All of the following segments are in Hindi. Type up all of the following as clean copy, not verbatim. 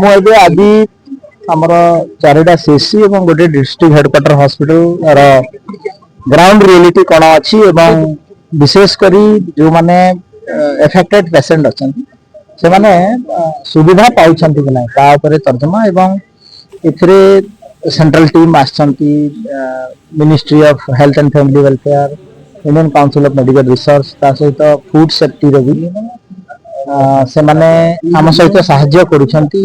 मुझे आज आमर चारिटा सीसी और गोटे district headquarter hospital ground reality कौन अच्छी विशेषकर जो मैंने एफेक्टेड पेसेंट अच्छा से माने सुविधा पाँच कि ना तर्जमा एवं सेंट्रल टीम आसछंती ministry of health and family welfare Indian council of medical research ता सहित फूड सेफ्टी रो भी से माने आम सहित साहाय्य करुछंती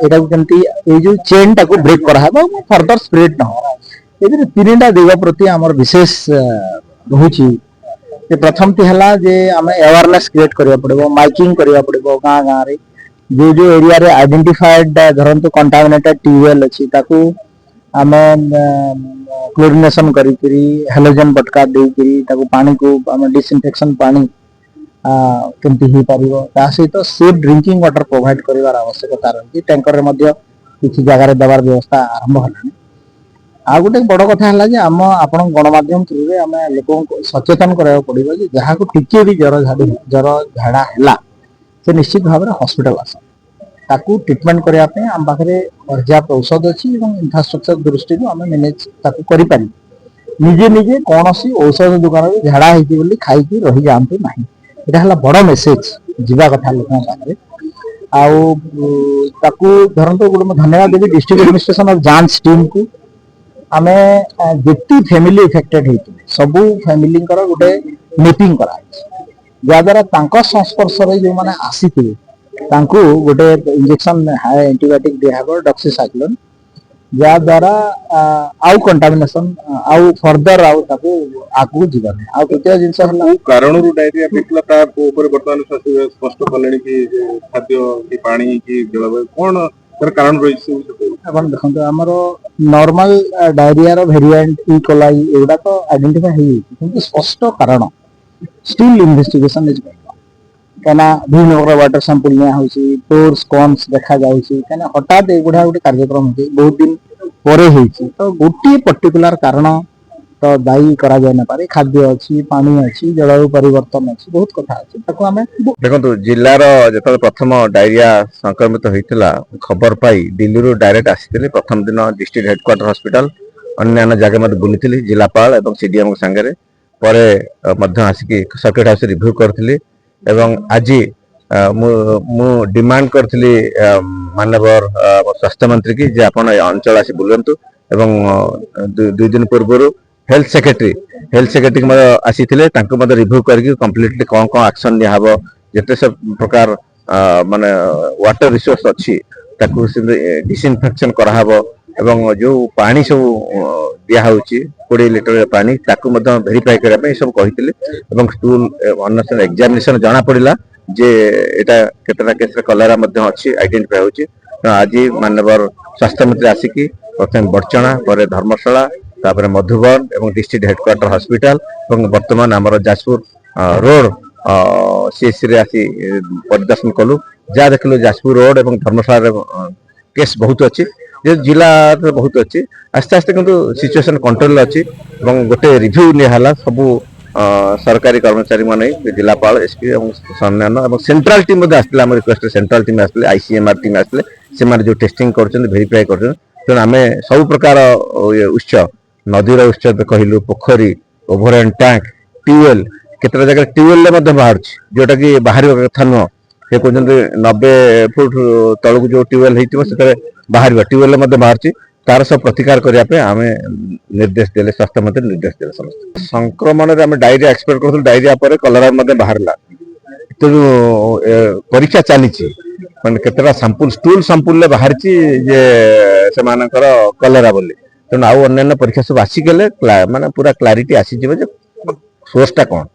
एटा केमती ए जो चेन टाको ब्रेक करा हेबा फर्दर स्प्रेड न हो एदिरे तीनटा दिग प्रति हमर विशेष रहुची जे प्रथम ती हला जे आमे अवेयरनेस क्रिएट करिया पड़बो माइकिंग करिया पड़बो गां गां रे जो एरिया रे आइडेंटिफाइड धरंतु कंटामिनेटेड ट्यूबवेल अछि ताकू आमे क्लोरिनेशन करी हेलोजन बटका दे ताकू पानी को आमे डिसइंफेक्शन पानी केमती ही पारिबो ता सहित सेफ ड्रिंकिंग वाटर प्रोवाइड करिवार आवश्यकता रही टैंकर रे मध्य किछि जगह रे देवार व्यवस्था आरंभ हलानी आ गोटे बड़ कथा है जे आम आपण गणमाध्यम थ्रू रे आमे लोक सचेतन कराया पड़िबो जे जहा को टिके भी जर झाड़ा हैला से निश्चित भाव में हॉस्पिटल आस ताकू ट्रीटमेंट करिया पे आम पाखरे पर्याप्त औषध अछि एवं इंफ्रास्ट्रक्चर दृष्टि आम मैनेज ताकू करि पारि निजे निजे कौन सी औषध दुकान रे झाड़ा हेति बोली खाई की रही जानतु नाही एटा हला बड़ मेसेज जीवा कथा लोकन पाखरे आउ ताकू धरंतु गोटे धन्यवाद देबी डिस्ट्रिक्ट एडमिनिस्ट्रेशन ऑफ जांच टीम को आमे जेती फैमिली इफेक्टेड हेति सबु फैमिली गोटे मीटिंग करा जद्वारा संस्पर्श जो मैंने आसी गोटे इंजेक्शन हाई एंटीबायोटिक दिहब डॉक्सीसाइक्लोन जद्वारा आउ कंटामिनेशन आउ फर्दर आगू जीवन आउ केते जिंस हला कारण डायरिया पिकला ता ऊपर वर्तमान स्पष्ट कलेनी कि खाद्य कि पानी कि जलवायु कोन तर कारण रही अपन देखंतु हमर नॉर्मल डायरिया रो वेरिएंट ई कोलाई एडा तो आइडेंटिफाई हेई किंतु स्पष्ट कारण स्टिल इन्वेस्टिगेशन इज गोइंग कना भिन्न प्रकार वाटर सैंपल निया होची पोर्स कॉन्स देखा जाउची कना हठात एगुडा गोटे कार्यक्रम होची बहुत दिन परे हेची तो गोटी पर्टिकुलर कारण तो दायी करा जाय ना पारे खाद्य अछि पानी अछि जलवायु परिवर्तन अछि बहुत कथा अछि ताको हमें देखंतु जिल्ला रो जत प्रथम डायरिया संक्रमित होइतिला खबर पाई दिल्ली रो डायरेक्ट आसीतिले प्रथम दिन डिस्ट्रिक्ट हेडक्वार्टर हॉस्पिटल अन्य जगह मत बुलितिली जिलापाल एवं सीडीएम संगे परे मध्य आसिकी सर्किट हाउस रिव्यू करथिली एवं आज मु डिमांड करथिली माननीय स्वास्थ्य मंत्री की जे आपण अंचल आसी बुलंतु एवं दुई दिन पूर्व हेल्थ सेक्रेटरी आसीथिले तांको मते रिव्यू करके कंप्लीटली कोन कोन एक्शन निया हबो जते सब प्रकार माने वाटर रिसोर्स अछि ताकू डिसइंफेक्शन करा हबो एवं जो पानी सब दिया होची 20 लीटर पानी ताकू मते वेरीफाई करा पे सब कहिथिले एवं स्टूल अननेसेसरी एग्जामिनेशन जाना पड़िला जे एटा केतरा केस कलरा मते अछि आइडेंटिफाई होची आज माननीय स्वास्थ्य मंत्री आसिकी प्रथम बड़चना पर धर्मशाला तापर मधुबन एवं डिस्ट्रिक्ट हेडक्वार्टर हॉस्पिटल एवं वर्तमान आमर जाजपुर रोड सीएससी रे आसी परिदर्शन कलु जा देखलु जाजपुर रोड एवं धर्मशाला केस बहुत अच्छी जे जिला बहुत अच्छी आस्ते आस्ते किंतु सिचुएशन कंट्रोल अच्छी एवं गोटे रिव्यू निहाला सबु सरकारी कर्मचारी माने जिलापाल एसपी एवं सम्मान एवं सेंट्रल टीम मध्ये आस्तिला हम रिक्वेस्ट सेंट्रल टीम आस्तिले आईसीएमआर टीम आस्तिले से माने जो टेस्टिंग करछन वेरीफाई करछन तो आमे सब प्रकार उच्च नदीर उच्च कहलु पोखरी ओवरहेड टैंक ट्यूबवेल केतरा जगह ट्यूबवेल मध्ये बाहर जोटा कि बाहर कथा नुह से कहते 90 फुट तलक जो ट्यूबवेल होती से बाहर ट्यूबवेल बाहर तार सब प्रतिकार करने आम निर्देश देले स्वास्थ्य मंत्री निर्देश देले समस्त संक्रमण में डायरिया एक्सपेक्ट कर डायरिया पर कलरा बाहर तो परीक्षा चली मैंने केतटा सैंपल स्टूल सैंपल बाहर जे से कलरा बोली तेणु आउ अन्य परीक्षा सब आसिगले माने पूरा क्लारिटी आसीजे सोर्सटा कौन।